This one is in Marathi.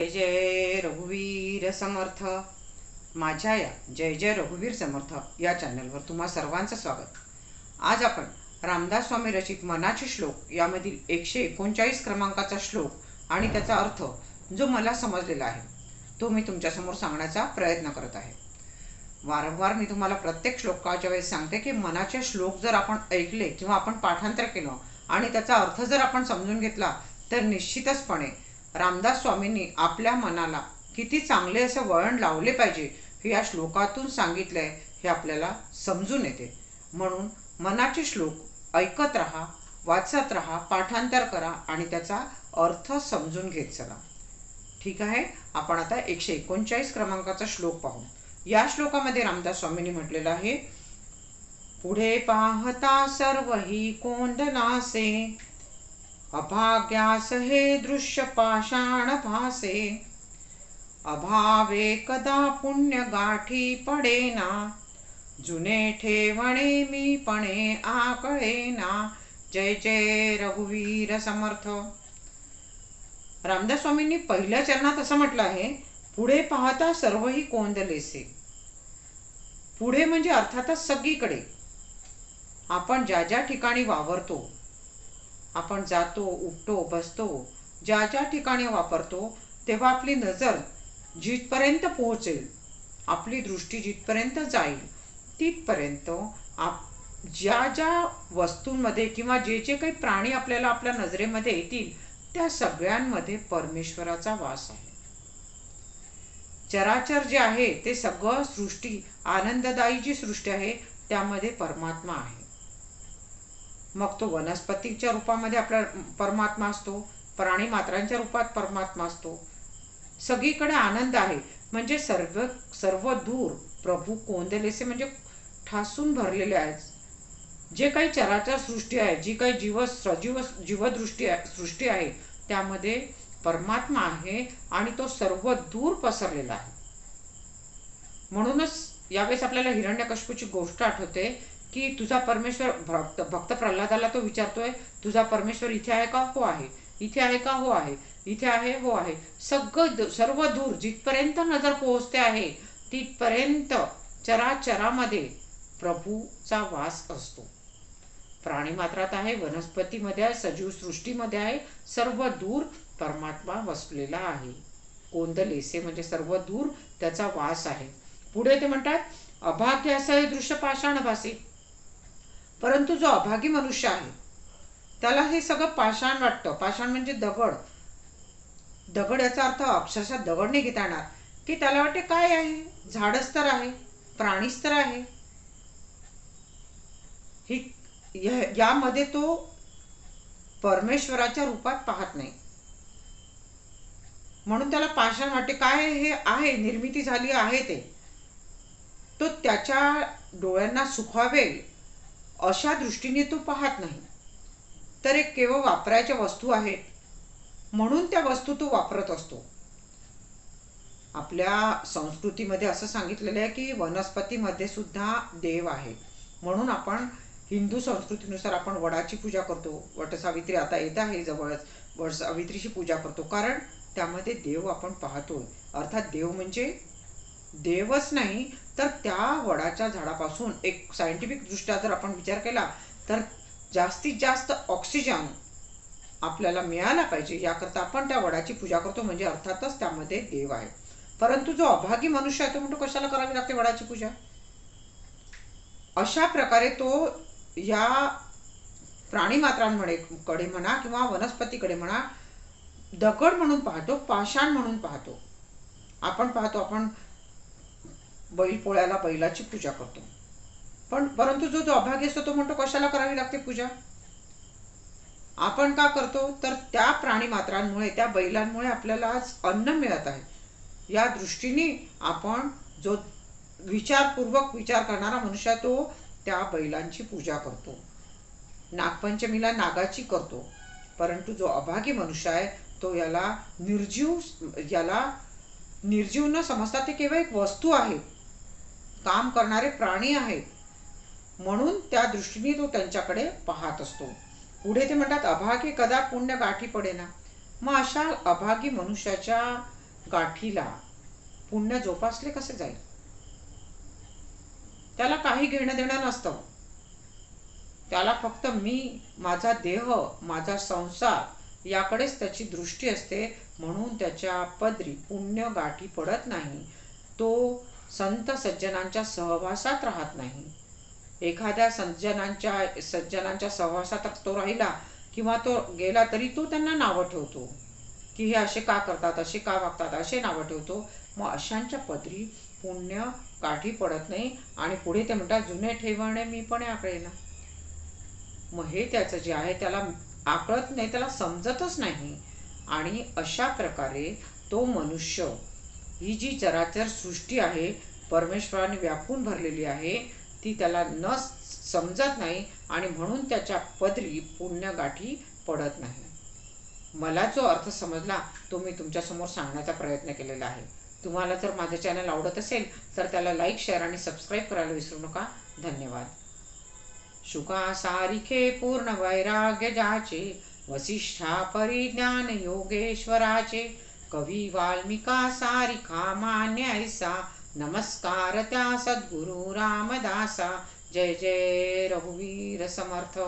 जय जय रघुवीर समर्थ. माझ्या या जय जय रघुवीर समर्थ या चॅनलवर तुम्हा सर्वांचं स्वागत. आज आपण रामदास स्वामी रचित मनाचे श्लोक यामधील 139 क्रमांकाचा श्लोक आणि त्याचा अर्थ जो मला समजलेला आहे तो मी तुमच्यासमोर सांगण्याचा प्रयत्न करत आहे. वारंवार मी तुम्हाला प्रत्येक श्लोकाच्या वेळेस सांगते की मनाचे श्लोक जर आपण ऐकले किंवा आपण पाठांतर केलं आणि त्याचा अर्थ जर आपण समजून घेतला तर निश्चितचपणे रामदास स्वामींनी आपल्या मनाला किती चांगले असं वळण लावले पाहिजे हे या श्लोकातून सांगितलंय हे आपल्याला समजून येते. म्हणून मनाचे श्लोक ऐकत राहा, वाचत राहा, पाठांतर करा आणि त्याचा अर्थ समजून घेत चला. ठीक आहे, आपण आता 139 क्रमांकाचा श्लोक पाहू. या श्लोकामध्ये रामदास स्वामींनी म्हटलेलं आहे, पुढे पाहता सर्व ही कोंदनासे, अभाग्यास हे दृश्य पाषाण भासे, अभावे कदा पुण्य गाठी पडेना, जुने ठेवणे मी पणे आकळेना. जय जय रघुवीर समर्थ. रामदास स्वामींनी पहिल्या चरणात असं म्हटलं आहे, पुढे पाहता सर्वही कोंदलेसे. पुढे म्हणजे अर्थातच सगळीकडे. आपण ज्या ज्या ठिकाणी वावरतो, आपण जातो, उठतो, बसतो, ज्या ज्या ठिकाणी वापरतो तेव्हा आपली नजर जिथपर्यंत पोहोचेल, आपली दृष्टी जिथपर्यंत जाईल तिथपर्यंत ज्या ज्या वस्तूंमध्ये किंवा जे जे काही प्राणी आपल्याला आपल्या नजरेमध्ये येतील त्या सगळ्यांमध्ये परमेश्वराचा वास आहे. चराचर जे आहे ते सगळं सृष्टी, आनंददायी जी सृष्टी आहे त्यामध्ये परमात्मा आहे. मग तो वनस्पतीच्या रूपामध्ये आपला परमात्मा असतो, प्राणी मात्रांच्या रूपात परमात्मा असतो. सगळीकडे आनंद आहे. म्हणजे सर्व दूर प्रभू कोंदलेसे म्हणजे ठासून भरलेले आहेत. जे काही चराचर सृष्टी आहे, जी काही सृष्टी आहे त्यामध्ये परमात्मा आहे आणि तो सर्व दूर पसरलेला आहे. म्हणूनच यावेळेस आपल्याला हिरण्यकश्यपूची गोष्ट आठवते की तुझा परमेश्वर, भक्त प्रल्हादाला तो विचारतोय, तुझा परमेश्वर इथे आहे का? हो आहे. इथे आहे का? हो आहे. इथे आहे? हो आहे. सर्व दूर जिथपर्यंत नजर पोहोचते आहे तिथपर्यंत चराचरामध्ये प्रभूचा वास असतो. प्राणी मात्रात आहे, वनस्पतीमध्ये आहे, सजीव सृष्टीमध्ये आहे, सर्व दूर परमात्मा वसलेला आहे. कोंदलेसे म्हणजे सर्व दूर त्याचा वास आहे. पुढे ते म्हणतात, अभाग्य असं हे दृश्य पाषाण भासे. परंतु जो अभागी मनुष्य आहे त्याला हे सगळं पाषाण वाटतं. पाषाण म्हणजे दगड. दगड याचा अर्थ अक्षरशः दगड नाही घेता येणार, की त्याला वाटते काय आहे, झाडच तर आहे, प्राणीच तर आहे. यामध्ये तो परमेश्वराच्या रूपात पाहत नाही. म्हणून त्याला पाषाण वाटते. काय हे आहे, निर्मिती झाली आहे ते. तो त्याच्या डोळ्यांना सुखावेल अशा दृष्टीने तो पाहत नाही. तर एक केवळ वापरायच्या वस्तू आहेत म्हणून त्या वस्तू तो वापरत असतो. आपल्या संस्कृतीमध्ये असं सांगितलेलं आहे की वनस्पतीमध्ये सुद्धा देव आहे. म्हणून आपण हिंदू संस्कृतीनुसार आपण वडाची पूजा करतो. वटसावित्री आता येत आहे जवळच, वटसावित्रीची पूजा करतो, कारण त्यामध्ये देव आपण पाहतोय. अर्थात देव म्हणजे देवच नाही तर त्या वडाच्या झाडापासून एक सायंटिफिक दृष्ट्या जर आपण विचार केला तर जास्तीत जास्त ऑक्सिजन आपल्याला मिळाला पाहिजे याकरता आपण त्या वडाची पूजा करतो. म्हणजे अर्थातच त्यामध्ये देव आहे. परंतु जो अभागी मनुष्य आहे तो म्हणतो, कशाला करावी लागते वडाची पूजा? अशा प्रकारे तो या प्राणी मात्रांकडे म्हणा किंवा वनस्पतीकडे म्हणा दगड म्हणून पाहतो, पाषाण म्हणून पाहतो. आपण पाहतो, आपण बैल पोळ्याला बैलाची पूजा करतो, परंतु जो अभागी असतो तो म्हणतो, कशाला करावी लागते पूजा? आपण का करतो? तर त्या प्राणी मात्रांमुळे, त्या बैलांमुळे आपल्याला आज अन्न मिळत आहे. या दृष्टीने आपण जो विचारपूर्वक विचार करणारा मनुष्य तो त्या बैलांची पूजा करतो. नागपंचमीला नागाची करतो. परंतु जो अभागी मनुष्य आहे तो याला निर्जीव न समजता ते केवळ एक वस्तू आहे, काम करणारे प्राणी आहेत, म्हणून त्या दृष्टीने तो त्यांच्याकडे पाहत असतो. पुढे ते म्हणतात, अभागी कदा पुण्य गाठी पडेना. मग अशा अभागी मनुष्याच्या गाठीला पुण्य जोपासले कसे जाईल? त्याला काही घेणं देणं नसतं. त्याला फक्त मी, माझा देह, माझा संसार याकडेच त्याची दृष्टी असते. म्हणून त्याच्या पदरी पुण्य गाठी पडत नाही. तो संत सज्जनांच्या सहवासात राहत नाही. एखाद्या सज्जनांच्या सहवासात तो राहिला किंवा तो गेला तरी तो त्यांना नावं ठेवतो की हे असे का करतात, असे का वागतात, असे नावं ठेवतो. मग अशांच्या पदरी पुण्य गाठी पडत नाही. आणि पुढे ते म्हणतात, जुने ठेवणे मी पण आकळेना. मग हे त्याचं जे आहे त्याला आकळत नाही, त्याला समजतच नाही. आणि अशा प्रकारे तो मनुष्य, ही जी चराचर सृष्टी आहे परमेश्वराने व्यापून भरलेली आहे, ती त्याला न समजत नाही. आणि म्हणून त्याच्या पदरी पुण्यगाठी पडत नाही. मला जो अर्थ समजला तो मी तुमच्यासमोर सांगण्याचा प्रयत्न केलेला आहे. तुम्हाला जर माझं चॅनल आवडत असेल तर त्याला लाईक, शेअर आणि सबस्क्राईब करायला विसरू नका. धन्यवाद. शुका सारिखे पूर्ण वैराग्य जाचे, वसिष्ठा परिज्ञान योगेश्वराचे. कवी वाल्मिका सारिखा मान्य ऐसा, नमस्कार त्या सद्गुरु रामदासा. जय जय रघुवीर समर्थ.